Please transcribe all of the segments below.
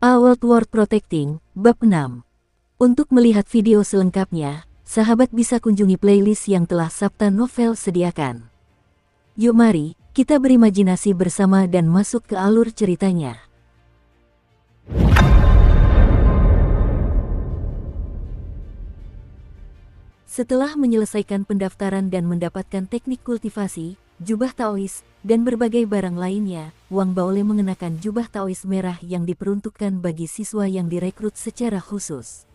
A World War Protecting, Bab 6. Untuk melihat video selengkapnya, sahabat bisa kunjungi playlist yang telah Sabta Novel sediakan. Yuk mari, kita berimajinasi bersama dan masuk ke alur ceritanya. Setelah menyelesaikan pendaftaran dan mendapatkan teknik kultivasi, jubah Taois, dan berbagai barang lainnya, Wang Baole mengenakan jubah Taois merah yang diperuntukkan bagi siswa yang direkrut secara khusus.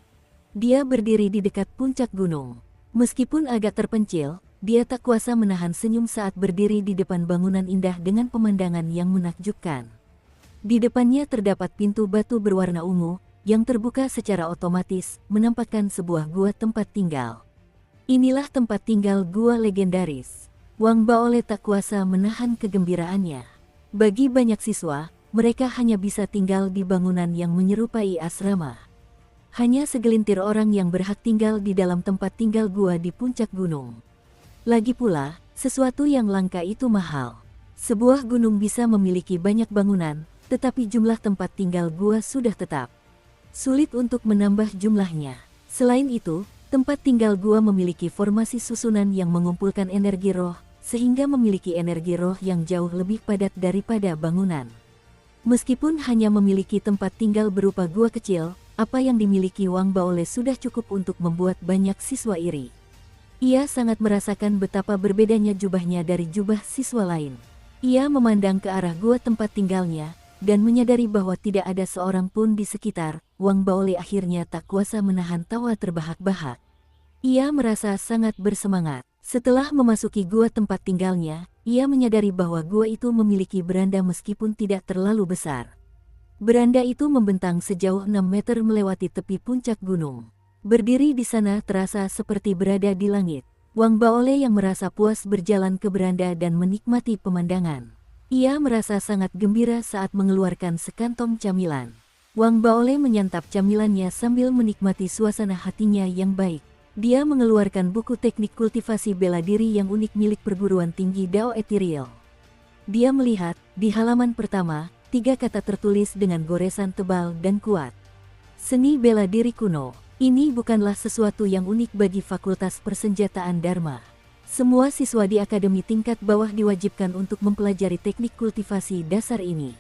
Dia berdiri di dekat puncak gunung. Meskipun agak terpencil, dia tak kuasa menahan senyum saat berdiri di depan bangunan indah dengan pemandangan yang menakjubkan. Di depannya terdapat pintu batu berwarna ungu, yang terbuka secara otomatis, menampakkan sebuah gua tempat tinggal. Inilah tempat tinggal gua legendaris. Wang Baole tak kuasa menahan kegembiraannya. Bagi banyak siswa, mereka hanya bisa tinggal di bangunan yang menyerupai asrama. Hanya segelintir orang yang berhak tinggal di dalam tempat tinggal gua di puncak gunung. Lagi pula, sesuatu yang langka itu mahal. Sebuah gunung bisa memiliki banyak bangunan, tetapi jumlah tempat tinggal gua sudah tetap. Sulit untuk menambah jumlahnya. Selain itu, tempat tinggal gua memiliki formasi susunan yang mengumpulkan energi roh, sehingga memiliki energi roh yang jauh lebih padat daripada bangunan. Meskipun hanya memiliki tempat tinggal berupa gua kecil, apa yang dimiliki Wang Baole sudah cukup untuk membuat banyak siswa iri. Ia sangat merasakan betapa berbedanya jubahnya dari jubah siswa lain. Ia memandang ke arah gua tempat tinggalnya, dan menyadari bahwa tidak ada seorang pun di sekitar. Wang Baole akhirnya tak kuasa menahan tawa terbahak-bahak. Ia merasa sangat bersemangat. Setelah memasuki gua tempat tinggalnya, ia menyadari bahwa gua itu memiliki beranda meskipun tidak terlalu besar. Beranda itu membentang sejauh 6 meter melewati tepi puncak gunung. Berdiri di sana terasa seperti berada di langit. Wang Baole yang merasa puas berjalan ke beranda dan menikmati pemandangan. Ia merasa sangat gembira saat mengeluarkan sekantong camilan. Wang Baole menyantap camilannya sambil menikmati suasana hatinya yang baik. Dia mengeluarkan buku teknik kultivasi bela diri yang unik milik perguruan tinggi Dao Ethereal. Dia melihat, di halaman pertama, 3 kata tertulis dengan goresan tebal dan kuat. Seni bela diri kuno. Ini bukanlah sesuatu yang unik bagi Fakultas Persenjataan Dharma. Semua siswa di akademi tingkat bawah diwajibkan untuk mempelajari teknik kultivasi dasar ini.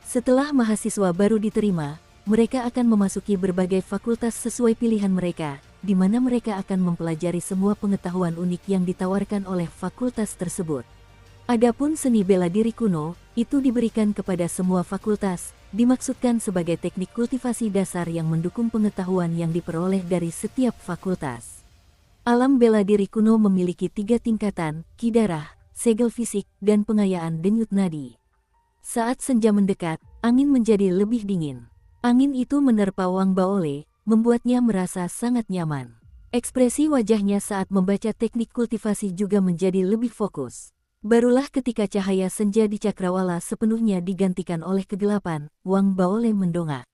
Setelah mahasiswa baru diterima, mereka akan memasuki berbagai fakultas sesuai pilihan mereka, di mana mereka akan mempelajari semua pengetahuan unik yang ditawarkan oleh fakultas tersebut. Adapun seni bela diri kuno, itu diberikan kepada semua fakultas, dimaksudkan sebagai teknik kultivasi dasar yang mendukung pengetahuan yang diperoleh dari setiap fakultas. Alam bela diri kuno memiliki 3 tingkatan, ki darah, segel fisik, dan pengayaan denyut nadi. Saat senja mendekat, angin menjadi lebih dingin. Angin itu menerpa Wang Baole, membuatnya merasa sangat nyaman. Ekspresi wajahnya saat membaca teknik kultivasi juga menjadi lebih fokus. Barulah ketika cahaya senja di cakrawala sepenuhnya digantikan oleh kegelapan, Wang Baole mendongak.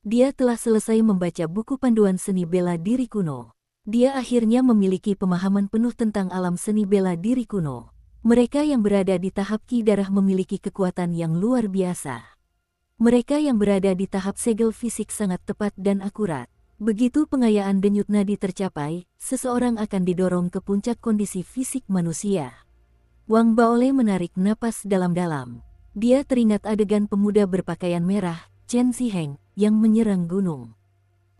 Dia telah selesai membaca buku panduan seni bela diri kuno. Dia akhirnya memiliki pemahaman penuh tentang alam seni bela diri kuno. Mereka yang berada di tahap ki darah memiliki kekuatan yang luar biasa. Mereka yang berada di tahap segel fisik sangat tepat dan akurat. Begitu pengayaan denyut nadi tercapai, seseorang akan didorong ke puncak kondisi fisik manusia. Wang Baole menarik napas dalam-dalam. Dia teringat adegan pemuda berpakaian merah, Chen Ziheng, yang menyerang gunung.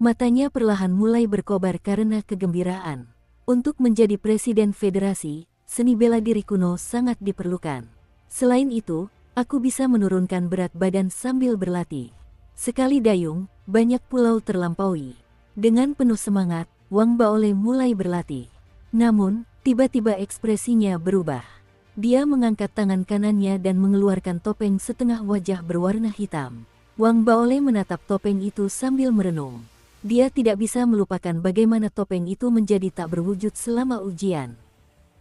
Matanya perlahan mulai berkobar karena kegembiraan. Untuk menjadi presiden federasi, seni bela diri kuno sangat diperlukan. Selain itu, aku bisa menurunkan berat badan sambil berlatih. Sekali dayung, banyak pulau terlampaui. Dengan penuh semangat, Wang Baole mulai berlatih. Namun, tiba-tiba ekspresinya berubah. Dia mengangkat tangan kanannya dan mengeluarkan topeng setengah wajah berwarna hitam. Wang Baole menatap topeng itu sambil merenung. Dia tidak bisa melupakan bagaimana topeng itu menjadi tak berwujud selama ujian.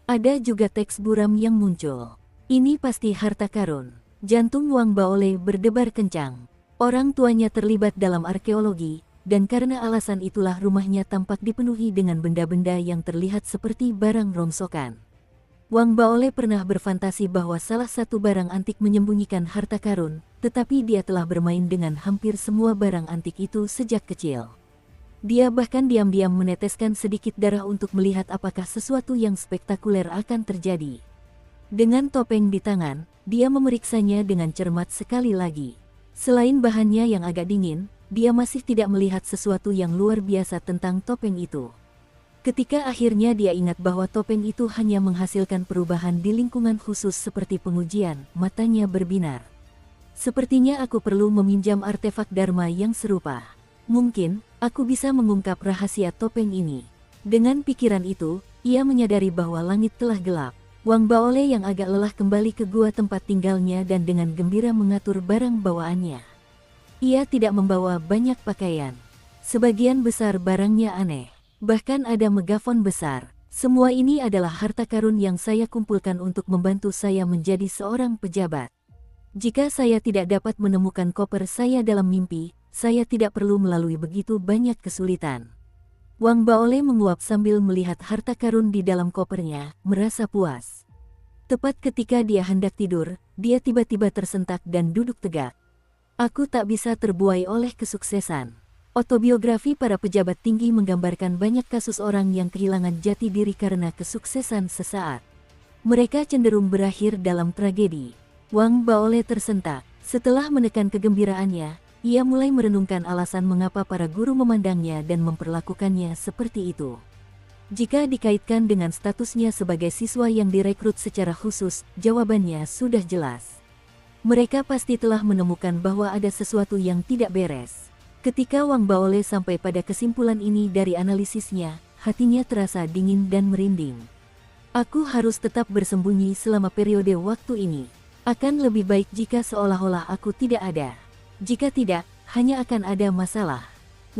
Ada juga teks buram yang muncul. Ini pasti harta karun. Jantung Wang Baole berdebar kencang. Orang tuanya terlibat dalam arkeologi, dan karena alasan itulah rumahnya tampak dipenuhi dengan benda-benda yang terlihat seperti barang rongsokan. Wang Baole pernah berfantasi bahwa salah satu barang antik menyembunyikan harta karun, tetapi dia telah bermain dengan hampir semua barang antik itu sejak kecil. Dia bahkan diam-diam meneteskan sedikit darah untuk melihat apakah sesuatu yang spektakuler akan terjadi. Dengan topeng di tangan, dia memeriksanya dengan cermat sekali lagi. Selain bahannya yang agak dingin, dia masih tidak melihat sesuatu yang luar biasa tentang topeng itu. Ketika akhirnya dia ingat bahwa topeng itu hanya menghasilkan perubahan di lingkungan khusus seperti pengujian, matanya berbinar. Sepertinya aku perlu meminjam artefak Dharma yang serupa. Mungkin, aku bisa mengungkap rahasia topeng ini. Dengan pikiran itu, ia menyadari bahwa langit telah gelap. Wang Baole yang agak lelah kembali ke gua tempat tinggalnya dan dengan gembira mengatur barang bawaannya. Ia tidak membawa banyak pakaian. Sebagian besar barangnya aneh. Bahkan ada megafon besar. Semua ini adalah harta karun yang saya kumpulkan untuk membantu saya menjadi seorang pejabat. Jika saya tidak dapat menemukan koper saya dalam mimpi, saya tidak perlu melalui begitu banyak kesulitan. Wang Baole menguap sambil melihat harta karun di dalam kopernya, merasa puas. Tepat ketika dia hendak tidur, dia tiba-tiba tersentak dan duduk tegak. Aku tak bisa terbuai oleh kesuksesan. Otobiografi para pejabat tinggi menggambarkan banyak kasus orang yang kehilangan jati diri karena kesuksesan sesaat. Mereka cenderung berakhir dalam tragedi. Wang Baole tersentak. Setelah menekan kegembiraannya, ia mulai merenungkan alasan mengapa para guru memandangnya dan memperlakukannya seperti itu. Jika dikaitkan dengan statusnya sebagai siswa yang direkrut secara khusus, jawabannya sudah jelas. Mereka pasti telah menemukan bahwa ada sesuatu yang tidak beres. Ketika Wang Baole sampai pada kesimpulan ini dari analisisnya, hatinya terasa dingin dan merinding. Aku harus tetap bersembunyi selama periode waktu ini. Akan lebih baik jika seolah-olah aku tidak ada. Jika tidak, hanya akan ada masalah.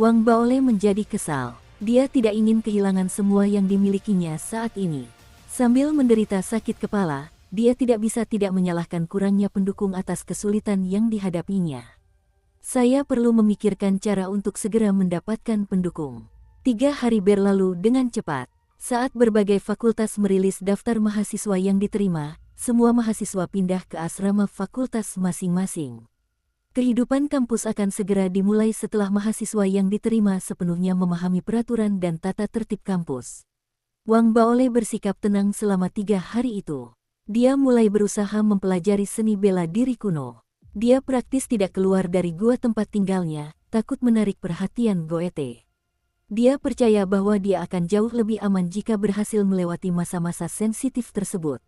Wang Baole menjadi kesal. Dia tidak ingin kehilangan semua yang dimilikinya saat ini. Sambil menderita sakit kepala, dia tidak bisa tidak menyalahkan kurangnya pendukung atas kesulitan yang dihadapinya. Saya perlu memikirkan cara untuk segera mendapatkan pendukung. 3 hari berlalu dengan cepat. Saat berbagai fakultas merilis daftar mahasiswa yang diterima, semua mahasiswa pindah ke asrama fakultas masing-masing. Kehidupan kampus akan segera dimulai setelah mahasiswa yang diterima sepenuhnya memahami peraturan dan tata tertib kampus. Wang Baole bersikap tenang selama 3 hari itu. Dia mulai berusaha mempelajari seni bela diri kuno. Dia praktis tidak keluar dari gua tempat tinggalnya, takut menarik perhatian Goethe. Dia percaya bahwa dia akan jauh lebih aman jika berhasil melewati masa-masa sensitif tersebut.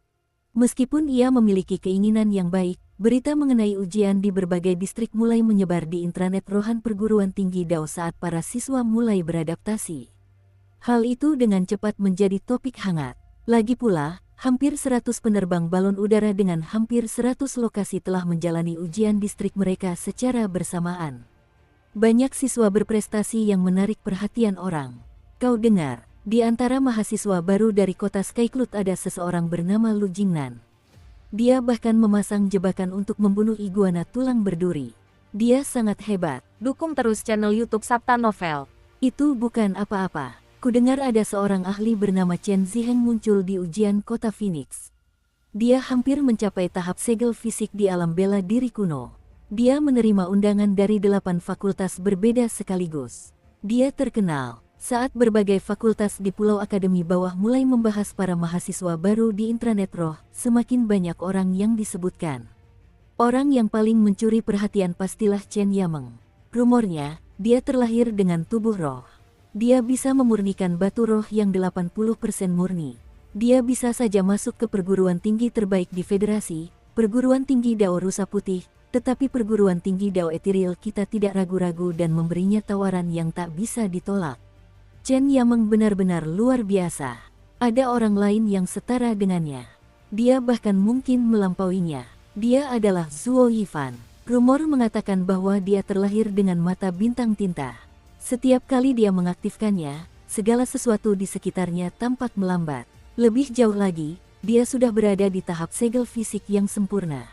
Meskipun ia memiliki keinginan yang baik, berita mengenai ujian di berbagai distrik mulai menyebar di intranet Rohan Perguruan Tinggi Dao saat para siswa mulai beradaptasi. Hal itu dengan cepat menjadi topik hangat. Lagi pula, hampir 100 penerbang balon udara dengan hampir 100 lokasi telah menjalani ujian distrik mereka secara bersamaan. Banyak siswa berprestasi yang menarik perhatian orang. Kau dengar, di antara mahasiswa baru dari kota Skycloud ada seseorang bernama Lu Jingnan. Dia bahkan memasang jebakan untuk membunuh iguana tulang berduri. Dia sangat hebat. Dukung terus channel YouTube Sabta Novel. Itu bukan apa-apa. Kudengar ada seorang ahli bernama Chen Ziheng muncul di ujian kota Phoenix. Dia hampir mencapai tahap segel fisik di alam bela diri kuno. Dia menerima undangan dari 8 fakultas berbeda sekaligus. Dia terkenal saat berbagai fakultas di Pulau Akademi Bawah mulai membahas para mahasiswa baru di intranet roh, semakin banyak orang yang disebutkan. Orang yang paling mencuri perhatian pastilah Chen Yameng. Rumornya, dia terlahir dengan tubuh roh. Dia bisa memurnikan batu roh yang 80% murni. Dia bisa saja masuk ke perguruan tinggi terbaik di federasi, perguruan tinggi Dao Rusa Putih, tetapi perguruan tinggi Dao Etiril kita tidak ragu-ragu dan memberinya tawaran yang tak bisa ditolak. Chen Yameng benar-benar luar biasa. Ada orang lain yang setara dengannya. Dia bahkan mungkin melampauinya. Dia adalah Zuo Yifan. Rumor mengatakan bahwa dia terlahir dengan mata bintang tinta. Setiap kali dia mengaktifkannya, segala sesuatu di sekitarnya tampak melambat. Lebih jauh lagi, dia sudah berada di tahap segel fisik yang sempurna.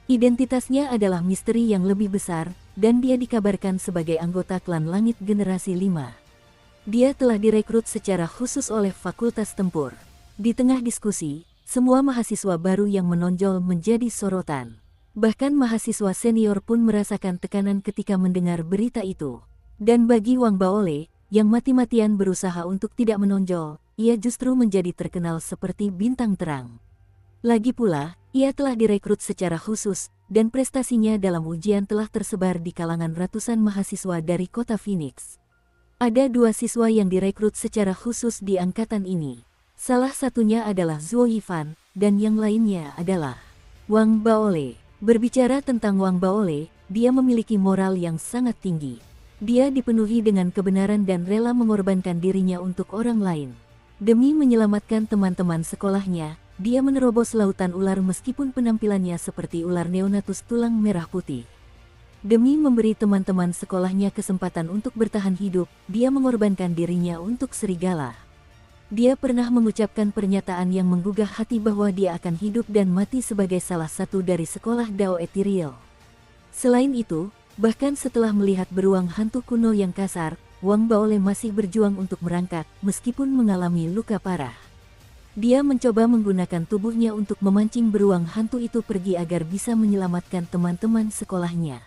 Identitasnya adalah misteri yang lebih besar, dan dia dikabarkan sebagai anggota klan langit generasi 5. Dia telah direkrut secara khusus oleh Fakultas Tempur. Di tengah diskusi, semua mahasiswa baru yang menonjol menjadi sorotan. Bahkan mahasiswa senior pun merasakan tekanan ketika mendengar berita itu. Dan bagi Wang Baole, yang mati-matian berusaha untuk tidak menonjol, ia justru menjadi terkenal seperti bintang terang. Lagi pula, ia telah direkrut secara khusus, dan prestasinya dalam ujian telah tersebar di kalangan ratusan mahasiswa dari kota Phoenix. Ada 2 siswa yang direkrut secara khusus di angkatan ini. Salah satunya adalah Zhou Yifan, dan yang lainnya adalah Wang Baole. Berbicara tentang Wang Baole, dia memiliki moral yang sangat tinggi. Dia dipenuhi dengan kebenaran dan rela mengorbankan dirinya untuk orang lain. Demi menyelamatkan teman-teman sekolahnya, dia menerobos lautan ular meskipun penampilannya seperti ular neonatus tulang merah putih. Demi memberi teman-teman sekolahnya kesempatan untuk bertahan hidup, dia mengorbankan dirinya untuk serigala. Dia pernah mengucapkan pernyataan yang menggugah hati bahwa dia akan hidup dan mati sebagai salah satu dari sekolah Dao Ethereal. Selain itu, bahkan setelah melihat beruang hantu kuno yang kasar, Wang Baole masih berjuang untuk merangkak meskipun mengalami luka parah. Dia mencoba menggunakan tubuhnya untuk memancing beruang hantu itu pergi agar bisa menyelamatkan teman-teman sekolahnya.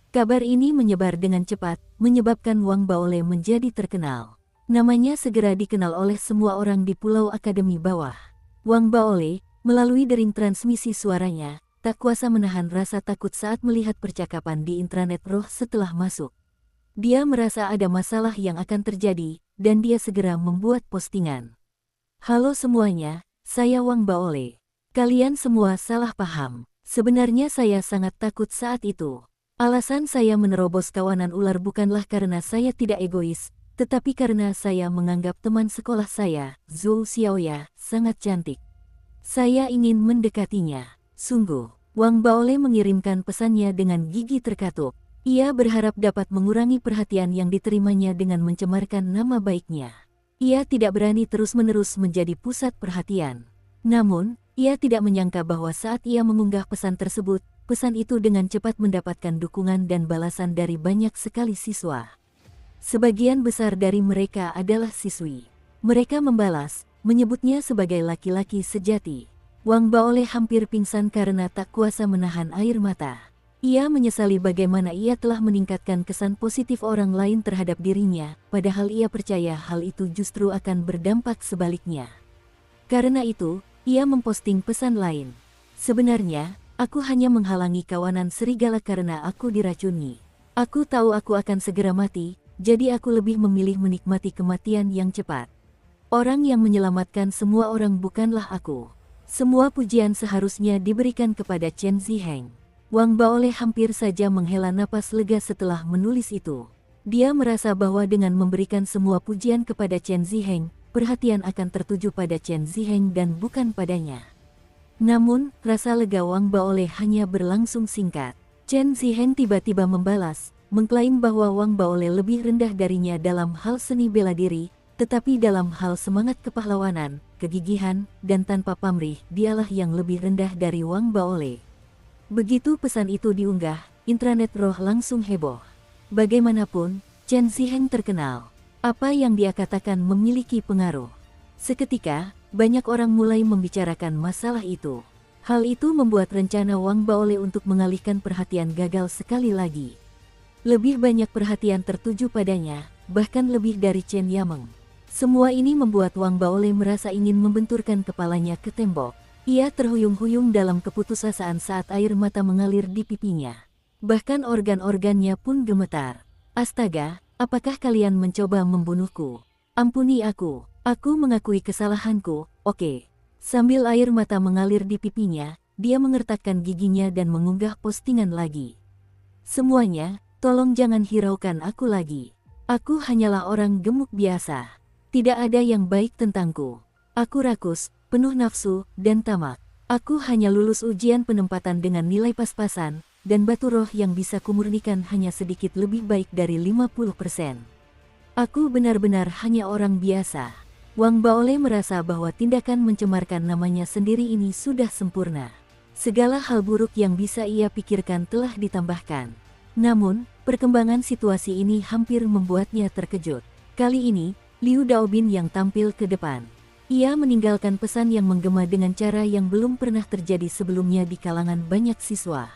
Kabar ini menyebar dengan cepat, menyebabkan Wang Baole menjadi terkenal. Namanya segera dikenal oleh semua orang di Pulau Akademi Bawah. Wang Baole, melalui dering transmisi suaranya, tak kuasa menahan rasa takut saat melihat percakapan di intranet roh setelah masuk. Dia merasa ada masalah yang akan terjadi, dan dia segera membuat postingan. Halo semuanya, saya Wang Baole. Kalian semua salah paham. Sebenarnya saya sangat takut saat itu. Alasan saya menerobos kawanan ular bukanlah karena saya tidak egois, tetapi karena saya menganggap teman sekolah saya, Zhou Xiaoya, sangat cantik. Saya ingin mendekatinya. Sungguh, Wang Baole mengirimkan pesannya dengan gigi terkatup. Ia berharap dapat mengurangi perhatian yang diterimanya dengan mencemarkan nama baiknya. Ia tidak berani terus-menerus menjadi pusat perhatian. Namun, ia tidak menyangka bahwa saat ia mengunggah pesan tersebut, pesan itu dengan cepat mendapatkan dukungan dan balasan dari banyak sekali siswa. Sebagian besar dari mereka adalah siswi. Mereka membalas, menyebutnya sebagai laki-laki sejati. Wang Baole hampir pingsan karena tak kuasa menahan air mata. Ia menyesali bagaimana ia telah meningkatkan kesan positif orang lain terhadap dirinya, padahal ia percaya hal itu justru akan berdampak sebaliknya. Karena itu, ia memposting pesan lain. Sebenarnya, aku hanya menghalangi kawanan serigala karena aku diracuni. Aku tahu aku akan segera mati, jadi aku lebih memilih menikmati kematian yang cepat. Orang yang menyelamatkan semua orang bukanlah aku. Semua pujian seharusnya diberikan kepada Chen Ziheng. Wang Baole hampir saja menghela napas lega setelah menulis itu. Dia merasa bahwa dengan memberikan semua pujian kepada Chen Ziheng, perhatian akan tertuju pada Chen Ziheng dan bukan padanya. Namun, rasa lega Wang Baole hanya berlangsung singkat. Chen Ziheng tiba-tiba membalas, mengklaim bahwa Wang Baole lebih rendah darinya dalam hal seni bela diri, tetapi dalam hal semangat kepahlawanan, kegigihan, dan tanpa pamrih, dialah yang lebih rendah dari Wang Baole. Begitu pesan itu diunggah, intranet roh langsung heboh. Bagaimanapun, Chen Ziheng terkenal. Apa yang dia katakan memiliki pengaruh. Seketika, banyak orang mulai membicarakan masalah itu. Hal itu membuat rencana Wang Baole untuk mengalihkan perhatian gagal sekali lagi. Lebih banyak perhatian tertuju padanya, bahkan lebih dari Chen Yameng. Semua ini membuat Wang Baole merasa ingin membenturkan kepalanya ke tembok. Ia terhuyung-huyung dalam keputusasaan saat air mata mengalir di pipinya. Bahkan organ-organnya pun gemetar. Astaga, apakah kalian mencoba membunuhku? Ampuni aku mengakui kesalahanku, oke. Sambil air mata mengalir di pipinya, dia mengertakkan giginya dan mengunggah postingan lagi. Semuanya, tolong jangan hiraukan aku lagi. Aku hanyalah orang gemuk biasa. Tidak ada yang baik tentangku. Aku rakus, penuh nafsu, dan tamak. Aku hanya lulus ujian penempatan dengan nilai pas-pasan, dan batu roh yang bisa kumurnikan hanya sedikit lebih baik dari 50%. Aku benar-benar hanya orang biasa. Wang Baole merasa bahwa tindakan mencemarkan namanya sendiri ini sudah sempurna. Segala hal buruk yang bisa ia pikirkan telah ditambahkan. Namun, perkembangan situasi ini hampir membuatnya terkejut. Kali ini, Liu Daobin yang tampil ke depan. Ia meninggalkan pesan yang menggema dengan cara yang belum pernah terjadi sebelumnya di kalangan banyak siswa.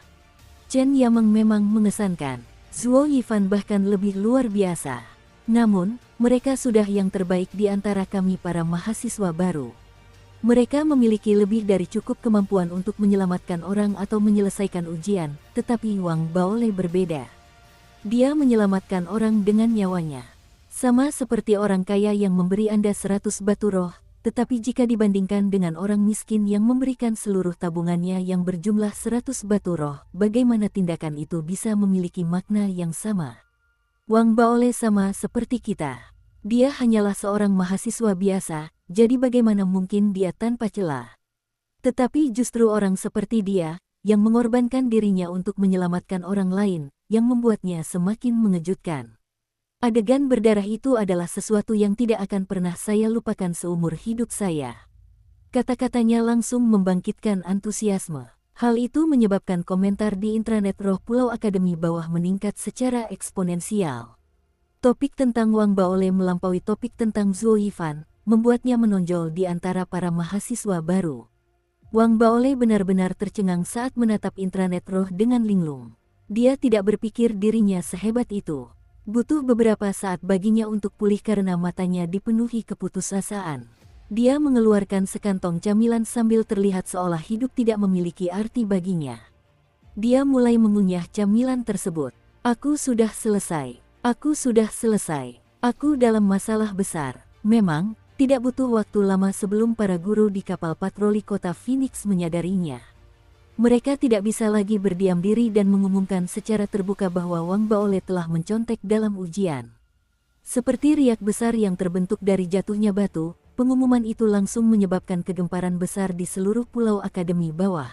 Chen Yameng memang mengesankan. Zhuo Yifan bahkan lebih luar biasa. Namun, mereka sudah yang terbaik di antara kami para mahasiswa baru. Mereka memiliki lebih dari cukup kemampuan untuk menyelamatkan orang atau menyelesaikan ujian, tetapi Wang Baole berbeda. Dia menyelamatkan orang dengan nyawanya. Sama seperti orang kaya yang memberi Anda 100 batu roh, tetapi jika dibandingkan dengan orang miskin yang memberikan seluruh tabungannya yang berjumlah 100 batu roh, bagaimana tindakan itu bisa memiliki makna yang sama? Wang Baole sama seperti kita. Dia hanyalah seorang mahasiswa biasa, jadi bagaimana mungkin dia tanpa celah? Tetapi justru orang seperti dia, yang mengorbankan dirinya untuk menyelamatkan orang lain, yang membuatnya semakin mengejutkan. Adegan berdarah itu adalah sesuatu yang tidak akan pernah saya lupakan seumur hidup saya. Kata-katanya langsung membangkitkan antusiasme. Hal itu menyebabkan komentar di intranet Roh Pulau Akademi Bawah meningkat secara eksponensial. Topik tentang Wang Baole melampaui topik tentang Zhuo Yifan, membuatnya menonjol di antara para mahasiswa baru. Wang Baole benar-benar tercengang saat menatap intranet Roh dengan linglung. Dia tidak berpikir dirinya sehebat itu. Butuh beberapa saat baginya untuk pulih karena matanya dipenuhi keputusasaan. Dia mengeluarkan sekantong camilan sambil terlihat seolah hidup tidak memiliki arti baginya. Dia mulai mengunyah camilan tersebut. Aku sudah selesai. Aku sudah selesai. Aku dalam masalah besar. Memang, tidak butuh waktu lama sebelum para guru di kapal patroli kota Phoenix menyadarinya. Mereka tidak bisa lagi berdiam diri dan mengumumkan secara terbuka bahwa Wang Baole telah mencontek dalam ujian. Seperti riak besar yang terbentuk dari jatuhnya batu, pengumuman itu langsung menyebabkan kegemparan besar di seluruh pulau Akademi Bawah.